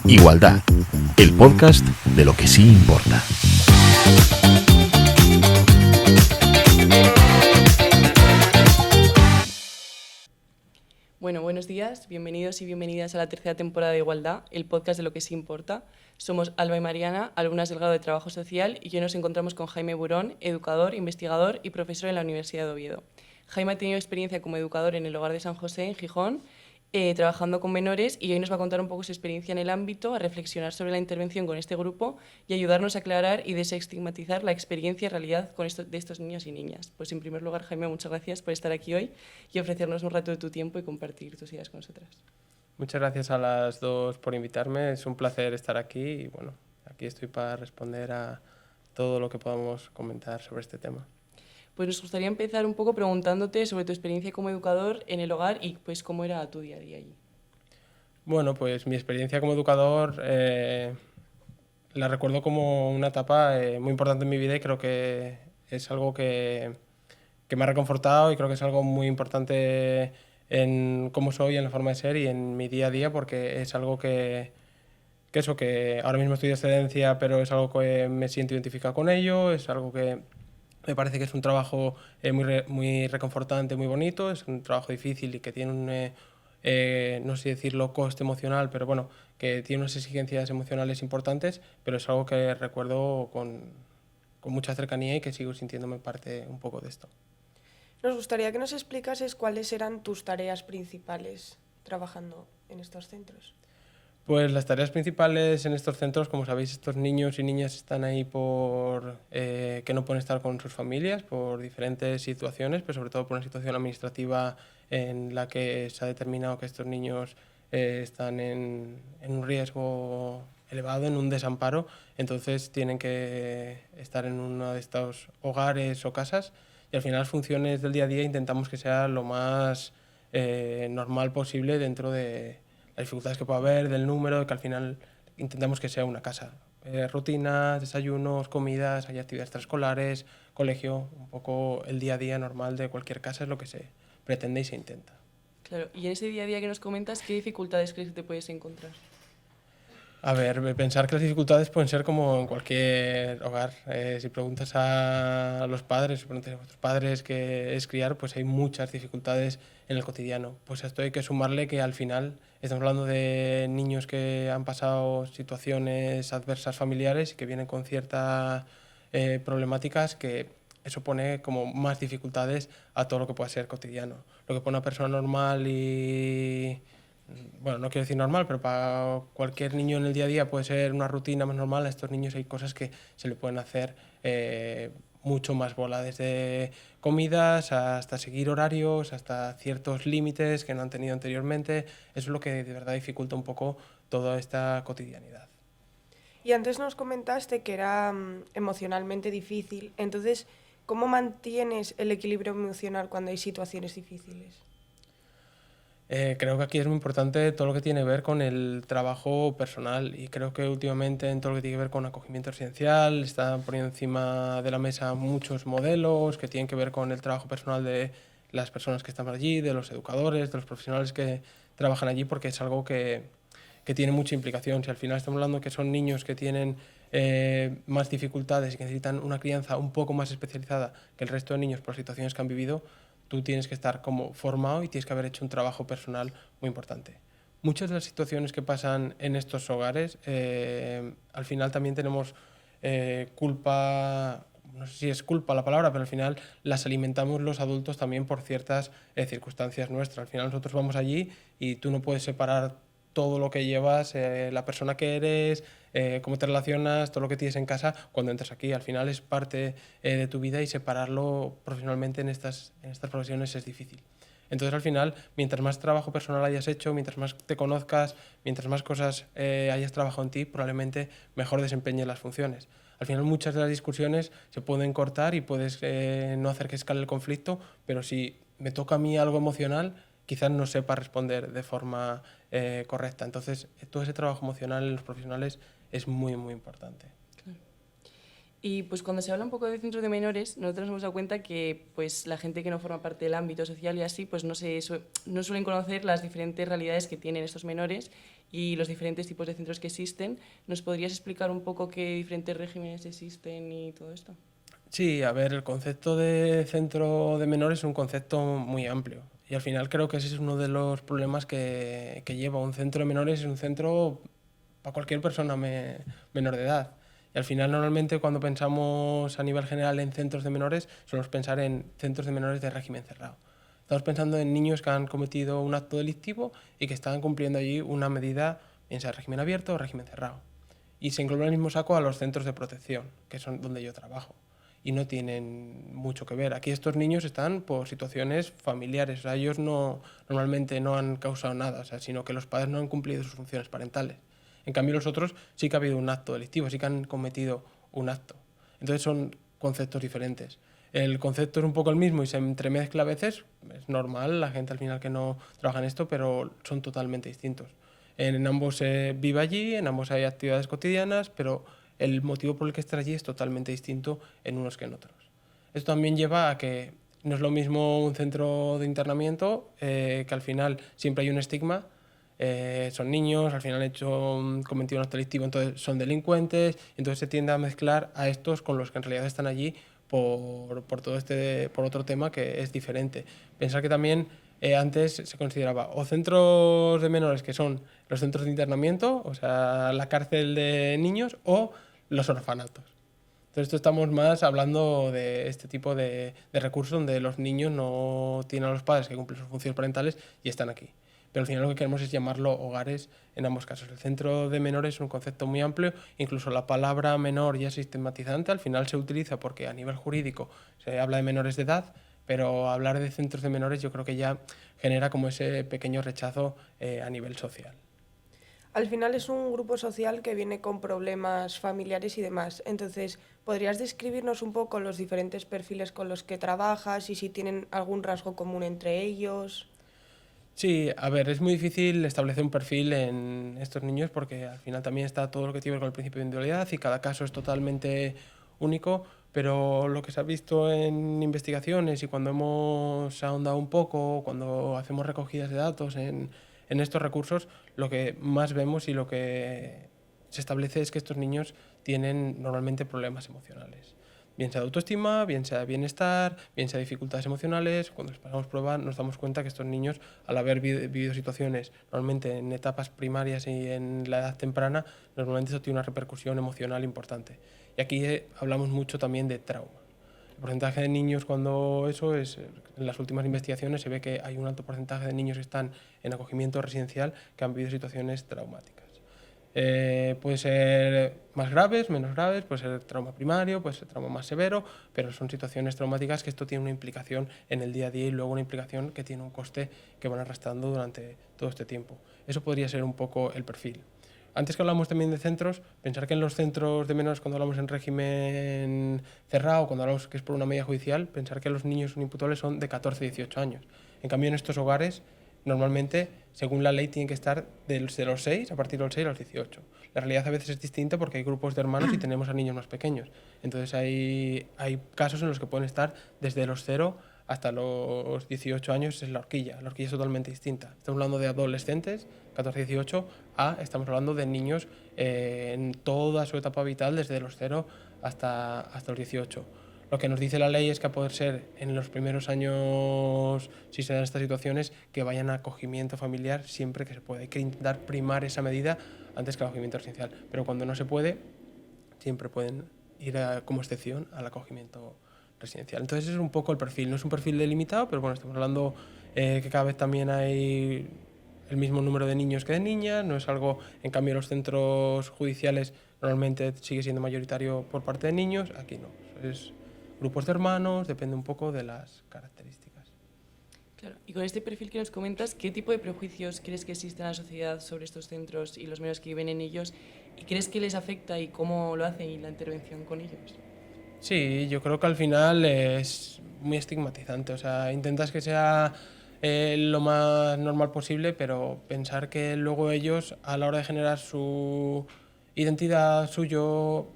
Igualdad, el podcast de lo que sí importa. Bueno, buenos días, bienvenidos y bienvenidas a la tercera temporada de Igualdad, el podcast de lo que sí importa. Somos Alba y Mariana, alumnas del grado de Trabajo Social, y hoy nos encontramos con Jaime Burón, educador, investigador y profesor en la Universidad de Oviedo. Jaime ha tenido experiencia como educador en el Hogar de San José, en Gijón, trabajando con menores, y hoy nos va a contar un poco su experiencia en el ámbito, a reflexionar sobre la intervención con este grupo y ayudarnos a aclarar y desestigmatizar la experiencia y realidad de estos niños y niñas. Pues en primer lugar, Jaime, muchas gracias por estar aquí hoy y ofrecernos un rato de tu tiempo y compartir tus ideas con nosotras. Muchas gracias a las dos por invitarme, es un placer estar aquí y bueno, aquí estoy para responder a todo lo que podamos comentar sobre este tema. Pues nos gustaría empezar un poco preguntándote sobre tu experiencia como educador en el hogar y pues cómo era tu día a día allí. Bueno, pues mi experiencia como educador la recuerdo como una etapa muy importante en mi vida y creo que es algo que me ha reconfortado y creo que es algo muy importante en cómo soy, en la forma de ser y en mi día a día, porque es algo que ahora mismo estudio excedencia, pero es algo que me siento identificado con ello, es algo que me parece que es un trabajo muy reconfortante, muy bonito, es un trabajo difícil y que tiene no sé decirlo, coste emocional, pero bueno, que tiene unas exigencias emocionales importantes, pero es algo que recuerdo con mucha cercanía y que sigo sintiéndome parte un poco de esto. Nos gustaría que nos explicases cuáles eran tus tareas principales trabajando en estos centros. Pues las tareas principales en estos centros, como sabéis, estos niños y niñas están ahí por que no pueden estar con sus familias por diferentes situaciones, pero sobre todo por una situación administrativa en la que se ha determinado que estos niños están en un riesgo elevado, en un desamparo, entonces tienen que estar en uno de estos hogares o casas y al final las funciones del día a día intentamos que sea lo más normal posible dentro de las dificultades que pueda haber, del número, que al final intentamos que sea una casa. Rutinas, desayunos, comidas, hay actividades extraescolares, colegio, un poco el día a día normal de cualquier casa es lo que se pretende y se intenta. Claro, y en ese día a día que nos comentas, ¿qué dificultades crees que te puedes encontrar? A ver, pensar que las dificultades pueden ser como en cualquier hogar. Si preguntas a los padres, si preguntas a vuestros padres qué es criar, pues hay muchas dificultades en el cotidiano. Pues a esto hay que sumarle que al final estamos hablando de niños que han pasado situaciones adversas familiares y que vienen con ciertas problemáticas que eso pone como más dificultades a todo lo que pueda ser cotidiano. Lo que para una persona normal y bueno, no quiero decir normal, pero para cualquier niño en el día a día puede ser una rutina más normal. A estos niños hay cosas que se le pueden hacer mucho más bola, desde comidas hasta seguir horarios, hasta ciertos límites que no han tenido anteriormente. Eso es lo que de verdad dificulta un poco toda esta cotidianidad. Y antes nos comentaste que era emocionalmente difícil, entonces, ¿cómo mantienes el equilibrio emocional cuando hay situaciones difíciles? Creo que aquí es muy importante todo lo que tiene que ver con el trabajo personal y creo que últimamente en todo lo que tiene que ver con acogimiento residencial están poniendo encima de la mesa muchos modelos que tienen que ver con el trabajo personal de las personas que están allí, de los educadores, de los profesionales que trabajan allí, porque es algo que tiene mucha implicación. Si al final estamos hablando que son niños que tienen más dificultades y que necesitan una crianza un poco más especializada que el resto de niños por situaciones que han vivido, tú tienes que estar como formado y tienes que haber hecho un trabajo personal muy importante. Muchas de las situaciones que pasan en estos hogares, al final también tenemos culpa, no sé si es culpa la palabra, pero al final las alimentamos los adultos también por ciertas circunstancias nuestras. Al final nosotros vamos allí y tú no puedes separar todo lo que llevas, la persona que eres, cómo te relacionas, todo lo que tienes en casa cuando entras aquí. Al final es parte de tu vida y separarlo profesionalmente en estas profesiones es difícil. Entonces al final, mientras más trabajo personal hayas hecho, mientras más te conozcas, mientras más cosas hayas trabajado en ti, probablemente mejor desempeñes las funciones. Al final muchas de las discusiones se pueden cortar y puedes no hacer que escale el conflicto, pero si me toca a mí algo emocional, quizás no sepa responder de forma correcta. Entonces, todo ese trabajo emocional en los profesionales es muy, muy importante. Claro. Y pues cuando se habla un poco de centros de menores, nosotros nos hemos dado cuenta que pues la gente que no forma parte del ámbito social y así, pues no suelen conocer las diferentes realidades que tienen estos menores y los diferentes tipos de centros que existen. ¿Nos podrías explicar un poco qué diferentes regímenes existen y todo esto? Sí, a ver, el concepto de centro de menores es un concepto muy amplio y al final creo que ese es uno de los problemas que lleva un centro de menores, es un centro para cualquier persona menor de edad. Y al final normalmente cuando pensamos a nivel general en centros de menores, solemos pensar en centros de menores de régimen cerrado. Estamos pensando en niños que han cometido un acto delictivo y que están cumpliendo allí una medida, bien sea régimen abierto o régimen cerrado. Y se engloba en el mismo saco a los centros de protección, que son donde yo trabajo. Y no tienen mucho que ver. Aquí estos niños están por situaciones familiares. O sea, ellos normalmente no han causado nada, o sea, sino que los padres no han cumplido sus funciones parentales. En cambio, los otros sí que ha habido un acto delictivo, sí que han cometido un acto. Entonces son conceptos diferentes. El concepto es un poco el mismo y se entremezcla a veces, es normal, la gente al final que no trabaja en esto, pero son totalmente distintos. En ambos se vive allí, en ambos hay actividades cotidianas, pero el motivo por el que estar allí es totalmente distinto en unos que en otros. Esto también lleva a que no es lo mismo un centro de internamiento, que al final siempre hay un estigma. Son niños, al final han cometido un acto delictivo, entonces son delincuentes, entonces se tiende a mezclar a estos con los que en realidad están allí por otro tema que es diferente. Pensar que también antes se consideraba o centros de menores, que son los centros de internamiento, o sea, la cárcel de niños, o los orfanatos. Entonces, esto estamos más hablando de este tipo de recursos donde los niños no tienen a los padres que cumplen sus funciones parentales y están aquí. Pero al final lo que queremos es llamarlo hogares en ambos casos. El centro de menores es un concepto muy amplio, incluso la palabra menor ya es sistematizante, al final se utiliza porque a nivel jurídico se habla de menores de edad, pero hablar de centros de menores yo creo que ya genera como ese pequeño rechazo a nivel social. Al final es un grupo social que viene con problemas familiares y demás. Entonces, ¿podrías describirnos un poco los diferentes perfiles con los que trabajas y si tienen algún rasgo común entre ellos? Sí, a ver, es muy difícil establecer un perfil en estos niños porque al final también está todo lo que tiene que ver con el principio de individualidad y cada caso es totalmente único, pero lo que se ha visto en investigaciones y cuando hemos ahondado un poco, cuando hacemos recogidas de datos en estos recursos, lo que más vemos y lo que se establece es que estos niños tienen normalmente problemas emocionales. Bien sea de autoestima, bien sea de bienestar, bien sea de dificultades emocionales. Cuando les pasamos prueba nos damos cuenta que estos niños, al haber vivido situaciones normalmente en etapas primarias y en la edad temprana, normalmente eso tiene una repercusión emocional importante. Y aquí hablamos mucho también de trauma. El porcentaje de niños cuando eso es, en las últimas investigaciones se ve que hay un alto porcentaje de niños que están en acogimiento residencial que han vivido situaciones traumáticas. Puede ser más graves, menos graves, puede ser trauma primario, puede ser trauma más severo, pero son situaciones traumáticas que esto tiene una implicación en el día a día y luego una implicación que tiene un coste que van arrastrando durante todo este tiempo. Eso podría ser un poco el perfil. Antes que hablamos también de centros, pensar que en los centros de menores, cuando hablamos en régimen cerrado, cuando hablamos que es por una medida judicial, pensar que los niños imputables son de 14 a 18 años. En cambio, en estos hogares, normalmente, según la ley, tienen que estar de los 6, a partir de los 6 a los 18. La realidad a veces es distinta porque hay grupos de hermanos y tenemos a niños más pequeños. Entonces hay casos en los que pueden estar desde los 0 hasta los 18 años, es la horquilla. La horquilla es totalmente distinta. Estamos hablando de adolescentes, 14-18, estamos hablando de niños en toda su etapa vital, desde los 0 hasta los 18. Lo que nos dice la ley es que a poder ser en los primeros años, si se dan estas situaciones, que vayan a acogimiento familiar siempre que se pueda. Hay que intentar primar esa medida antes que el acogimiento residencial. Pero cuando no se puede, siempre pueden ir como excepción al acogimiento residencial. Entonces es un poco el perfil. No es un perfil delimitado, pero bueno, estamos hablando que cada vez también hay el mismo número de niños que de niñas. No es algo, en cambio, los centros judiciales normalmente sigue siendo mayoritario por parte de niños. Aquí no. Es grupos de hermanos, depende un poco de las características. Claro. Y con este perfil que nos comentas, ¿qué tipo de prejuicios crees que existe en la sociedad sobre estos centros y los menores que viven en ellos? ¿Y crees que les afecta y cómo lo hacen y la intervención con ellos? Sí, yo creo que al final es muy estigmatizante. O sea, intentas que sea lo más normal posible, pero pensar que luego ellos, a la hora de generar su identidad, suyo,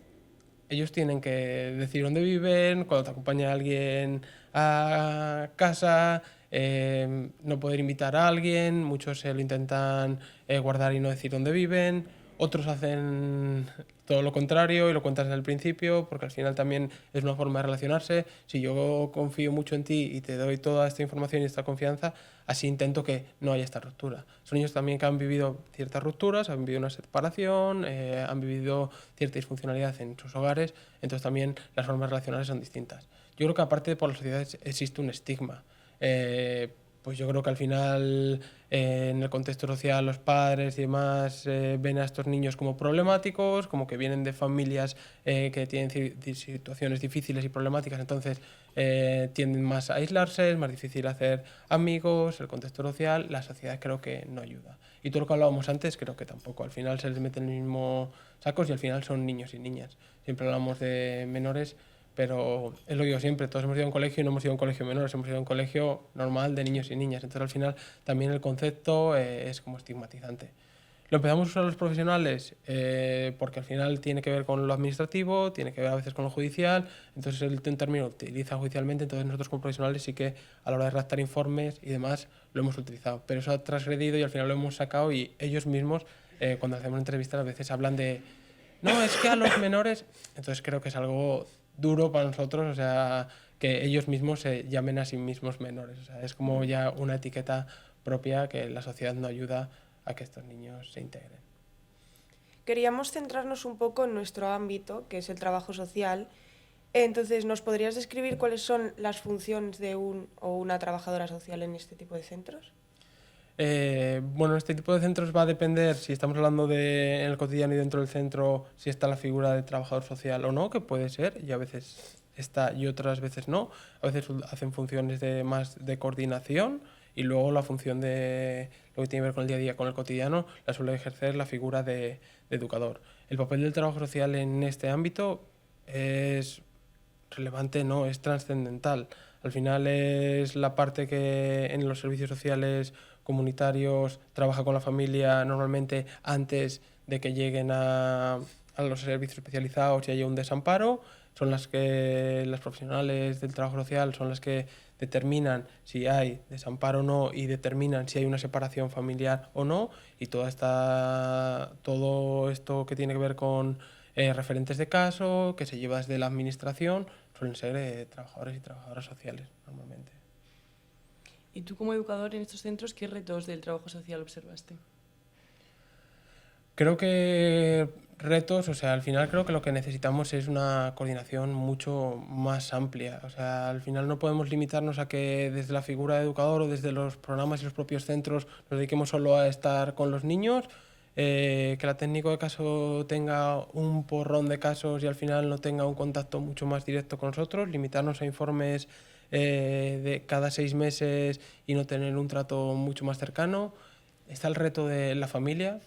ellos tienen que decir dónde viven, cuando te acompaña alguien a casa, no poder invitar a alguien, muchos se lo intentan guardar y no decir dónde viven, otros hacen todo lo contrario y lo cuentas desde el principio, porque al final también es una forma de relacionarse. Si yo confío mucho en ti y te doy toda esta información y esta confianza, así intento que no haya esta ruptura. Son niños también que han vivido ciertas rupturas, han vivido una separación, han vivido cierta disfuncionalidad en sus hogares, entonces también las formas relacionales son distintas. Yo creo que aparte por la sociedad existe un estigma. Pues yo creo que al final en el contexto social los padres y demás ven a estos niños como problemáticos, como que vienen de familias que tienen situaciones difíciles y problemáticas, entonces tienden más a aislarse, es más difícil hacer amigos, el contexto social, la sociedad creo que no ayuda. Y todo lo que hablábamos antes creo que tampoco, al final se les mete en el mismo sacos y al final son niños y niñas. Siempre hablamos de menores, pero es lo que digo siempre, todos hemos ido a un colegio y no hemos ido a un colegio de menores, hemos ido a un colegio normal de niños y niñas. Entonces al final también el concepto es como estigmatizante. Lo empezamos a usar los profesionales porque al final tiene que ver con lo administrativo, tiene que ver a veces con lo judicial, entonces un término utiliza judicialmente, entonces nosotros como profesionales sí que a la hora de redactar informes y demás lo hemos utilizado, pero eso ha transgredido y al final lo hemos sacado y ellos mismos cuando hacemos entrevistas a veces hablan de no, es que a los menores, entonces creo que es algo duro para nosotros, o sea, que ellos mismos se llamen a sí mismos menores, o sea, es como ya una etiqueta propia que la sociedad no ayuda a que estos niños se integren. Queríamos centrarnos un poco en nuestro ámbito, que es el trabajo social. Entonces, ¿nos podrías describir cuáles son las funciones de un o una trabajadora social en este tipo de centros? Bueno, este tipo de centros va a depender si estamos hablando de en el cotidiano y dentro del centro, si está la figura de trabajador social o no, que puede ser, y a veces está y otras veces no. A veces hacen funciones de más de coordinación y luego la función de lo que tiene que ver con el día a día, con el cotidiano, la suele ejercer la figura de educador. El papel del trabajo social en este ámbito es relevante, no, es trascendental. Al final es la parte que en los servicios sociales comunitarios trabaja con la familia normalmente antes de que lleguen a los servicios especializados y haya un desamparo. Son las que las profesionales del trabajo social son las que determinan si hay desamparo o no y determinan si hay una separación familiar o no, y todo esto que tiene que ver con referentes de caso que se lleva desde la administración suelen ser trabajadores y trabajadoras sociales normalmente. ¿Y tú como educador en estos centros qué retos del trabajo social observaste? Creo que retos, o sea, al final creo que lo que necesitamos es una coordinación mucho más amplia. O sea, al final no podemos limitarnos a que desde la figura de educador o desde los programas y los propios centros nos dediquemos solo a estar con los niños, que la técnico de caso tenga un porrón de casos y al final no tenga un contacto mucho más directo con nosotros, limitarnos a informes de cada 6 meses y no tener un trato mucho más cercano. Está el reto de la familia.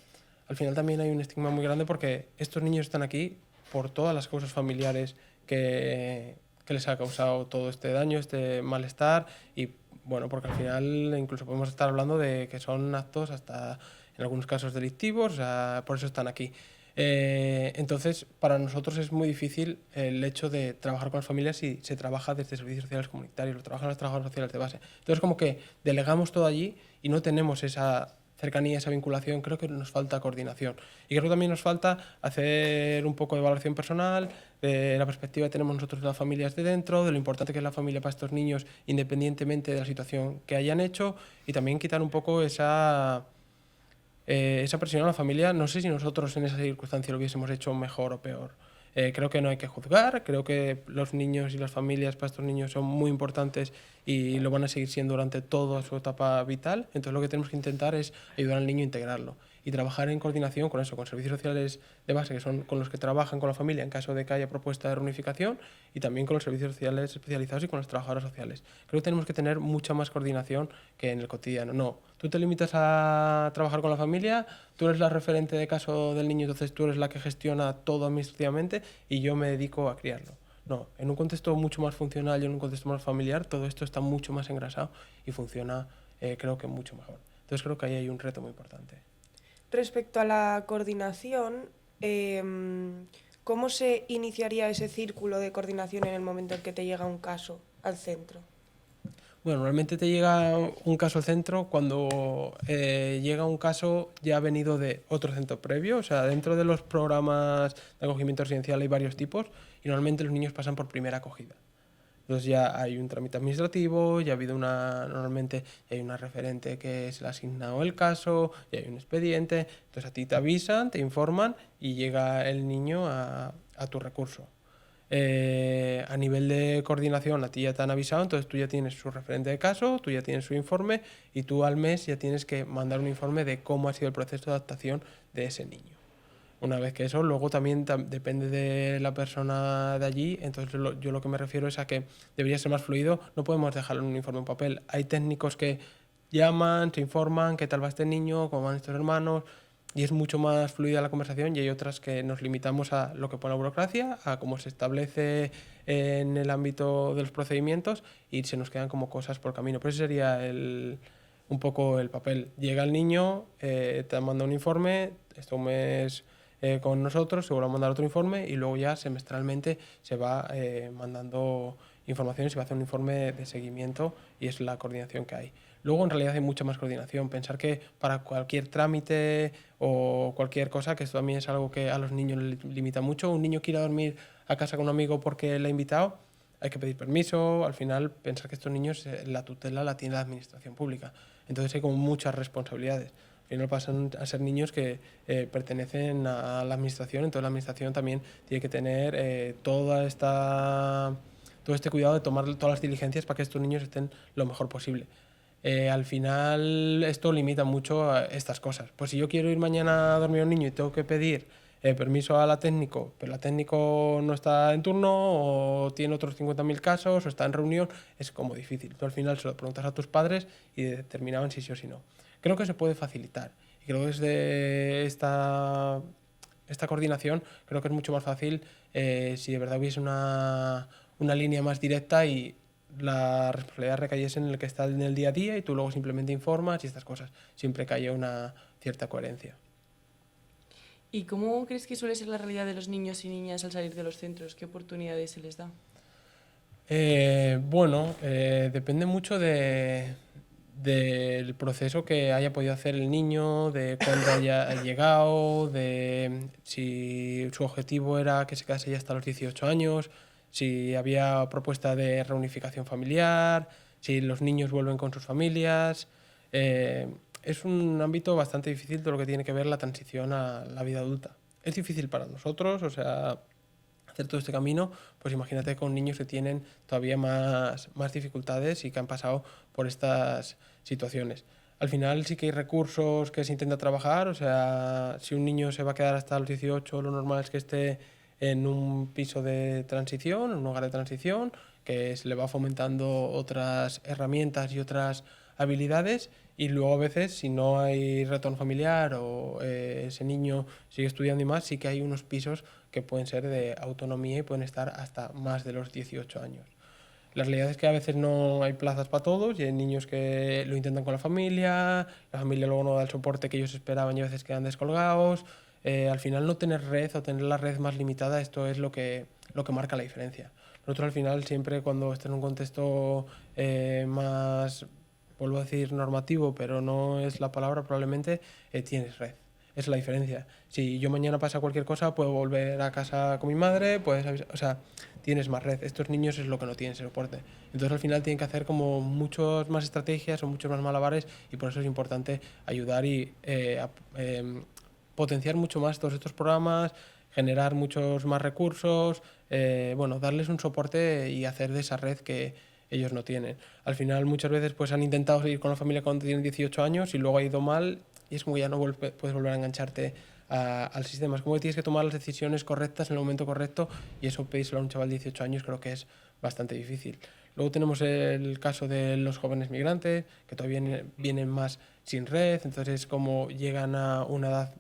Al final también hay un estigma muy grande porque estos niños están aquí por todas las causas familiares que les ha causado todo este daño, este malestar, y bueno, porque al final incluso podemos estar hablando de que son actos hasta en algunos casos delictivos, o sea, por eso están aquí. Entonces, para nosotros es muy difícil el hecho de trabajar con las familias si se trabaja desde servicios sociales comunitarios, lo trabajan los trabajadores sociales de base. Entonces, como que delegamos todo allí y no tenemos esa cercanía, esa vinculación, creo que nos falta coordinación. Y creo que también nos falta hacer un poco de evaluación personal, de la perspectiva que tenemos nosotros de las familias de dentro, de lo importante que es la familia para estos niños, independientemente de la situación que hayan hecho, y también quitar un poco esa presión a la familia. No sé si nosotros en esa circunstancia lo hubiésemos hecho mejor o peor. Creo que no hay que juzgar, creo que los niños y las familias para estos niños son muy importantes y lo van a seguir siendo durante toda su etapa vital. Entonces lo que tenemos que intentar es ayudar al niño a integrarlo y trabajar en coordinación con eso, con servicios sociales de base, que son con los que trabajan con la familia en caso de que haya propuesta de reunificación, y también con los servicios sociales especializados y con las trabajadoras sociales. Creo que tenemos que tener mucha más coordinación que en el cotidiano. No, tú te limitas a trabajar con la familia, tú eres la referente de caso del niño, entonces tú eres la que gestiona todo administrativamente y yo me dedico a criarlo. No, en un contexto mucho más funcional y en un contexto más familiar, todo esto está mucho más engrasado y funciona, creo que mucho mejor. Entonces creo que ahí hay un reto muy importante. Respecto a la coordinación, ¿cómo se iniciaría ese círculo de coordinación en el momento en que te llega un caso al centro? Bueno, normalmente te llega un caso al centro cuando llega un caso ya venido de otro centro previo. O sea, dentro de los programas de acogimiento residencial hay varios tipos y normalmente los niños pasan por primera acogida. Entonces ya hay un trámite administrativo, ya ha habido normalmente hay una referente que se le ha asignado el caso, ya hay un expediente. Entonces a ti te avisan, te informan y llega el niño a tu recurso. A nivel de coordinación, a ti ya te han avisado, entonces tú ya tienes su referente de caso, tú ya tienes su informe y tú al mes ya tienes que mandar un informe de cómo ha sido el proceso de adaptación de ese niño. Una vez que eso, luego también depende de la persona de allí, entonces yo lo que me refiero es a que debería ser más fluido, no podemos dejarlo en un informe en papel. Hay técnicos que llaman, se informan, qué tal va este niño, cómo van estos hermanos, y es mucho más fluida la conversación, y hay otras que nos limitamos a lo que pone la burocracia, a cómo se establece en el ámbito de los procedimientos, y se nos quedan como cosas por camino. Pero ese sería un poco el papel. Llega el niño, te manda un informe, esto un mes con nosotros, se vuelve a mandar otro informe y luego ya semestralmente se va mandando información y se va a hacer un informe de seguimiento y es la coordinación que hay. Luego en realidad hay mucha más coordinación. Pensar que para cualquier trámite o cualquier cosa, que esto también es algo que a los niños les limita mucho, un niño quiere dormir a casa con un amigo porque le ha invitado, hay que pedir permiso. Al final pensar que estos niños la tutela la tiene la administración pública. Entonces hay como muchas responsabilidades. Al final pasan a ser niños que pertenecen a la administración, entonces la administración también tiene que tener todo este cuidado de tomar todas las diligencias para que estos niños estén lo mejor posible. Al final esto limita mucho a estas cosas. Pues si yo quiero ir mañana a dormir a un niño y tengo que pedir permiso a la técnico, pero la técnico no está en turno o tiene otros 50.000 casos o está en reunión, es como difícil. Tú al final se lo preguntas a tus padres y determinaban si sí o si no. Creo que se puede facilitar y creo que desde esta coordinación creo que es mucho más fácil si de verdad hubiese una línea más directa y la responsabilidad recayese en el que está en el día a día y tú luego simplemente informas y estas cosas. Siempre que haya una cierta coherencia. ¿Y cómo crees que suele ser la realidad de los niños y niñas al salir de los centros? ¿Qué oportunidades se les da? Depende mucho del proceso que haya podido hacer el niño, de cuándo haya llegado, de si su objetivo era que se quedase ya hasta los 18 años, si había propuesta de reunificación familiar, si los niños vuelven con sus familias. Es un ámbito bastante difícil todo lo que tiene que ver la transición a la vida adulta. Es difícil para nosotros, o sea, hacer todo este camino, pues imagínate con niños que tienen todavía más dificultades y que han pasado por estas situaciones. Al final sí que hay recursos que se intenta trabajar, o sea, si un niño se va a quedar hasta los 18, lo normal es que esté en un piso de transición, en un hogar de transición, que se le va fomentando otras herramientas y otras habilidades, y luego a veces si no hay retorno familiar o ese niño sigue estudiando y más, sí que hay unos pisos que pueden ser de autonomía y pueden estar hasta más de los 18 años. La realidad es que a veces no hay plazas para todos y hay niños que lo intentan con la familia luego no da el soporte que ellos esperaban y a veces quedan descolgados. Al final no tener red o tener la red más limitada, esto es lo que marca la diferencia. Nosotros al final siempre cuando esté en un contexto más, vuelvo a decir normativo, pero no es la palabra, probablemente tienes red. Esa es la diferencia. Si yo mañana pasa cualquier cosa, puedo volver a casa con mi madre, puedes avisar, o sea, tienes más red. Estos niños es lo que no tienen, ese soporte. Entonces al final tienen que hacer como muchas más estrategias o muchos más malabares y por eso es importante ayudar y potenciar mucho más todos estos programas, generar muchos más recursos, darles un soporte y hacer de esa red que ellos no tienen. Al final muchas veces pues han intentado seguir con la familia cuando tienen 18 años y luego ha ido mal y es como ya no puedes volver a engancharte al sistema. Es como que tienes que tomar las decisiones correctas en el momento correcto y eso pedírselo a un chaval de 18 años creo que es bastante difícil. Luego tenemos el caso de los jóvenes migrantes que todavía vienen más sin red, entonces como llegan a una edad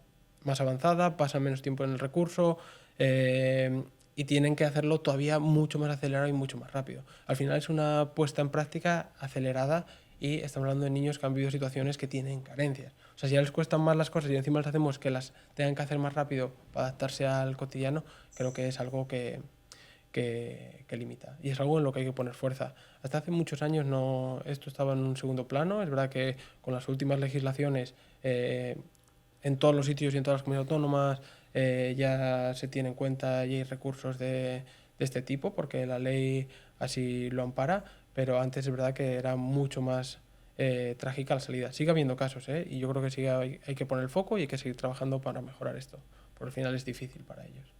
más avanzada, pasan menos tiempo en el recurso y tienen que hacerlo todavía mucho más acelerado y mucho más rápido. Al final es una puesta en práctica acelerada y estamos hablando de niños que han vivido situaciones que tienen carencias. O sea, si ya les cuestan más las cosas y encima les hacemos que las tengan que hacer más rápido para adaptarse al cotidiano, creo que es algo que limita. Y es algo en lo que hay que poner fuerza. Hasta hace muchos años esto estaba en un segundo plano. Es verdad que con las últimas legislaciones en todos los sitios y en todas las comunidades autónomas ya se tiene en cuenta y hay recursos de este tipo porque la ley así lo ampara, pero antes es verdad que era mucho más trágica la salida. Sigue habiendo casos, y yo creo que hay que poner el foco y hay que seguir trabajando para mejorar esto, porque al final es difícil para ellos.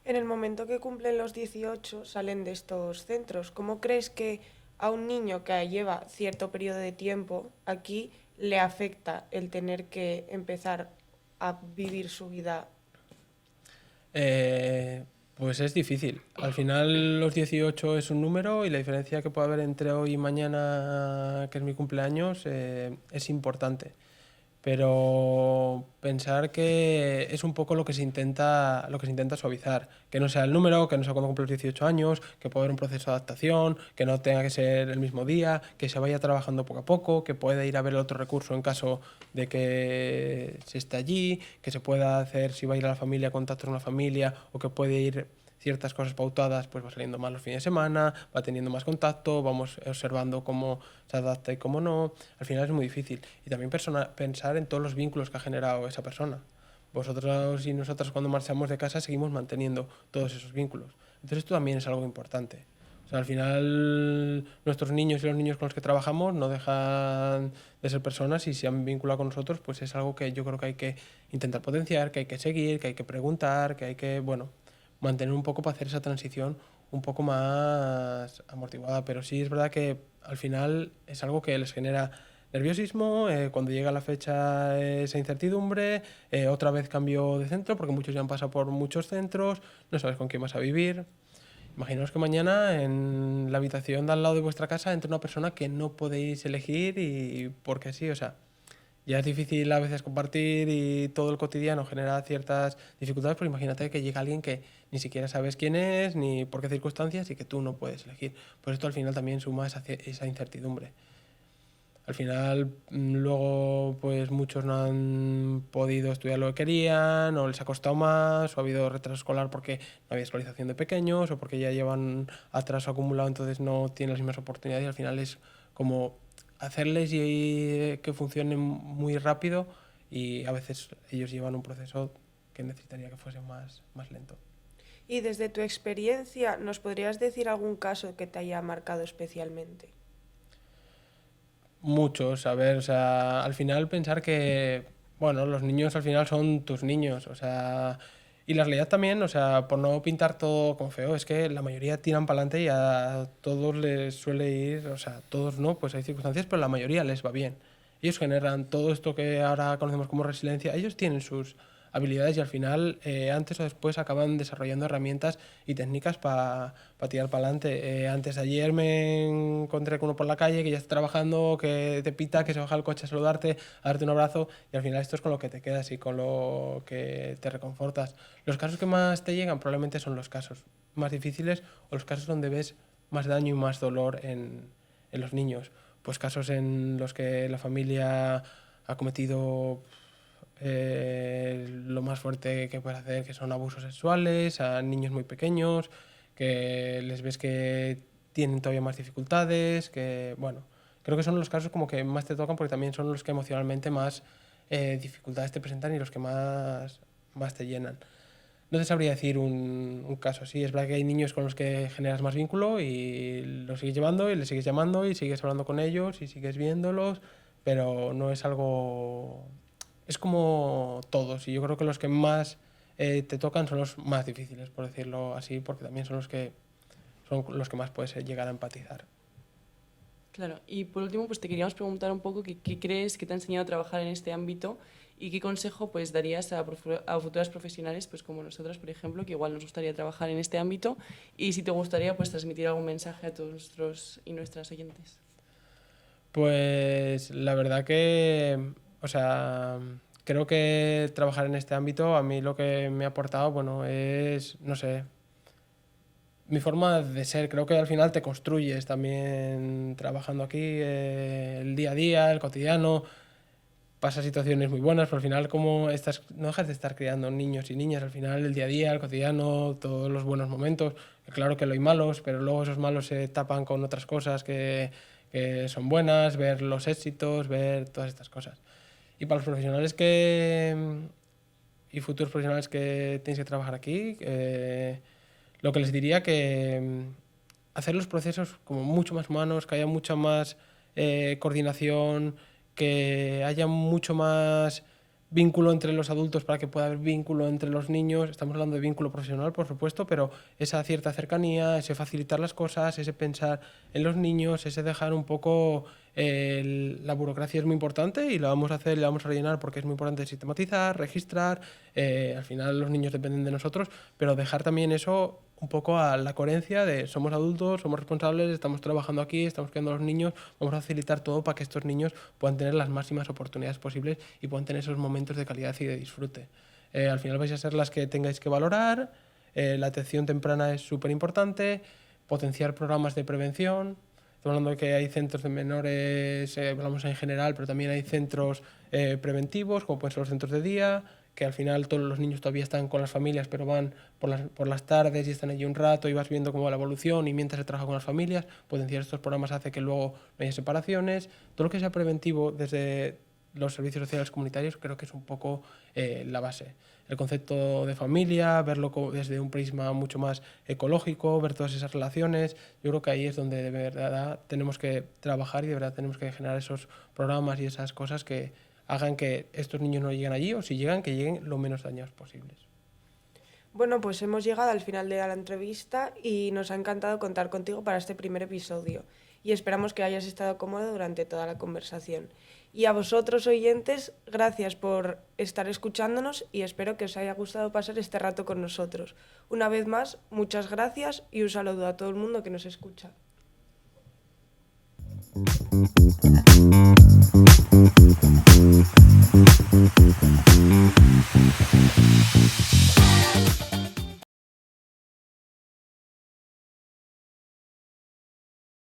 En el momento que cumplen los 18 salen de estos centros. ¿Cómo crees que a un niño que lleva cierto periodo de tiempo aquí le afecta el tener que empezar a vivir su vida? Pues es difícil. Al final los 18 es un número y la diferencia que puede haber entre hoy y mañana, que es mi cumpleaños, es importante. Pero pensar que es un poco lo que se intenta suavizar, que no sea el número, que no sea cuando cumple los 18 años, que pueda haber un proceso de adaptación, que no tenga que ser el mismo día, que se vaya trabajando poco a poco, que pueda ir a ver el otro recurso en caso de que se esté allí, que se pueda hacer, si va a ir a la familia, contactos con la familia, o que puede ir ciertas cosas pautadas, pues va saliendo más los fines de semana, va teniendo más contacto, vamos observando cómo se adapta y cómo no. Al final es muy difícil. Y también pensar en todos los vínculos que ha generado esa persona. Vosotros y nosotras cuando marchamos de casa seguimos manteniendo todos esos vínculos. Entonces esto también es algo importante. O sea, al final nuestros niños y los niños con los que trabajamos no dejan de ser personas y si han vinculado con nosotros, pues es algo que yo creo que hay que intentar potenciar, que hay que seguir, que hay que preguntar, que hay que, mantener un poco para hacer esa transición un poco más amortiguada. Pero sí es verdad que al final es algo que les genera nerviosismo, cuando llega la fecha esa incertidumbre, otra vez cambio de centro, porque muchos ya han pasado por muchos centros, no sabes con quién vas a vivir. Imaginaos que mañana en la habitación de al lado de vuestra casa entra una persona que no podéis elegir y porque sí, o sea, ya es difícil a veces compartir y todo el cotidiano genera ciertas dificultades, pero imagínate que llega alguien que ni siquiera sabes quién es ni por qué circunstancias y que tú no puedes elegir. Pues esto al final también suma esa incertidumbre. Al final, luego, pues muchos no han podido estudiar lo que querían, o les ha costado más, o ha habido retraso escolar porque no había escolarización de pequeños, o porque ya llevan atraso acumulado, entonces no tienen las mismas oportunidades. Y al final es como hacerles y que funcionen muy rápido, y a veces ellos llevan un proceso que necesitaría que fuese más lento. Y desde tu experiencia, ¿nos podrías decir algún caso que te haya marcado especialmente? Muchos, a ver, o sea, al final pensar que, los niños al final son tus niños, o sea, y la realidad también, o sea, por no pintar todo con feo, es que la mayoría tiran para adelante y a todos les suele ir, o sea, todos no, pues hay circunstancias, pero la mayoría les va bien. Ellos generan todo esto que ahora conocemos como resiliencia, ellos tienen sus habilidades y al final, antes o después, acaban desarrollando herramientas y técnicas para tirar para adelante. Antes de ayer me encontré con uno por la calle que ya está trabajando, que te pita, que se baja el coche a saludarte, a darte un abrazo, y al final esto es con lo que te quedas y con lo que te reconfortas. Los casos que más te llegan probablemente son los casos más difíciles o los casos donde ves más daño y más dolor en los niños. Pues casos en los que la familia ha cometido lo más fuerte que puedes hacer, que son abusos sexuales a niños muy pequeños, que les ves que tienen todavía más dificultades, creo que son los casos como que más te tocan porque también son los que emocionalmente más dificultades te presentan y los que más te llenan. No te sabría decir un caso así. Es verdad que hay niños con los que generas más vínculo y los sigues llevando y les sigues llamando y sigues hablando con ellos y sigues viéndolos, pero no es algo... Es como todos y yo creo que los que más te tocan son los más difíciles, por decirlo así, porque también son los que más puedes llegar a empatizar. Claro, y por último, pues te queríamos preguntar un poco qué crees que te ha enseñado a trabajar en este ámbito y qué consejo pues darías a futuras profesionales, pues como nosotras, por ejemplo, que igual nos gustaría trabajar en este ámbito, y si te gustaría pues transmitir algún mensaje a todos nuestros y nuestras oyentes. Pues la verdad que, o sea, creo que trabajar en este ámbito a mí lo que me ha aportado, es, no sé, mi forma de ser. Creo que al final te construyes también trabajando aquí, el día a día, el cotidiano. Pasas situaciones muy buenas, pero al final no dejas de estar criando niños y niñas. Al final el día a día, el cotidiano, todos los buenos momentos. Claro que lo hay malos, pero luego esos malos se tapan con otras cosas que son buenas, ver los éxitos, ver todas estas cosas. Y para los profesionales y futuros profesionales que tenéis que trabajar aquí, lo que les diría que hacer los procesos como mucho más humanos, que haya mucha más coordinación, que haya mucho más vínculo entre los adultos para que pueda haber vínculo entre los niños. Estamos hablando de vínculo profesional, por supuesto, pero esa cierta cercanía, ese facilitar las cosas, ese pensar en los niños, ese dejar un poco... la burocracia es muy importante y la vamos a hacer, la vamos a rellenar porque es muy importante sistematizar, registrar. Al final los niños dependen de nosotros, pero dejar también eso un poco a la coherencia de somos adultos, somos responsables, estamos trabajando aquí, estamos criando a los niños, vamos a facilitar todo para que estos niños puedan tener las máximas oportunidades posibles y puedan tener esos momentos de calidad y de disfrute. Al final vais a ser las que tengáis que valorar, la atención temprana es súper importante, potenciar programas de prevención. Estamos hablando de que hay centros de menores, hablamos en general, pero también hay centros preventivos, como pueden ser los centros de día, que al final todos los niños todavía están con las familias, pero van por las tardes y están allí un rato y vas viendo cómo va la evolución y mientras se trabaja con las familias, potenciar estos programas hace que luego no haya separaciones. Todo lo que sea preventivo desde los servicios sociales comunitarios creo que es un poco la base. El concepto de familia, verlo desde un prisma mucho más ecológico, ver todas esas relaciones, yo creo que ahí es donde de verdad tenemos que trabajar y de verdad tenemos que generar esos programas y esas cosas que hagan que estos niños no lleguen allí o si llegan, que lleguen lo menos dañados posibles. Bueno, pues hemos llegado al final de la entrevista y nos ha encantado contar contigo para este primer episodio y esperamos que hayas estado cómodo durante toda la conversación. Y a vosotros, oyentes, gracias por estar escuchándonos y espero que os haya gustado pasar este rato con nosotros. Una vez más, muchas gracias y un saludo a todo el mundo que nos escucha.